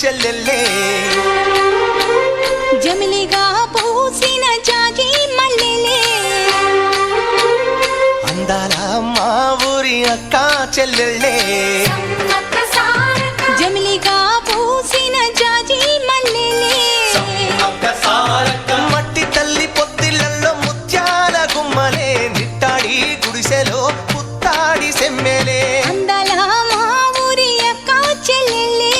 చెల్లెల్లే జమిలిగా పూసిన జాజి మల్లెలే అందాల మా ఊరి అక్క చెల్లెల్లే జమిలిగా పూసిన జాజి మల్లెలే మట్టి తల్లి పొత్తిళ్లలో ముత్యాల గుమ్మలే నిట్టాడి గుడిసెలో పుత్తాడి సెమ్మెలే అందాల మా ఊరి అక్క చెల్లెలే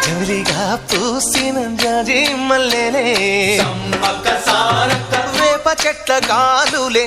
జమిలిగా పూసిన జాజి మల్లెలే వేప చెట్ల కాలులే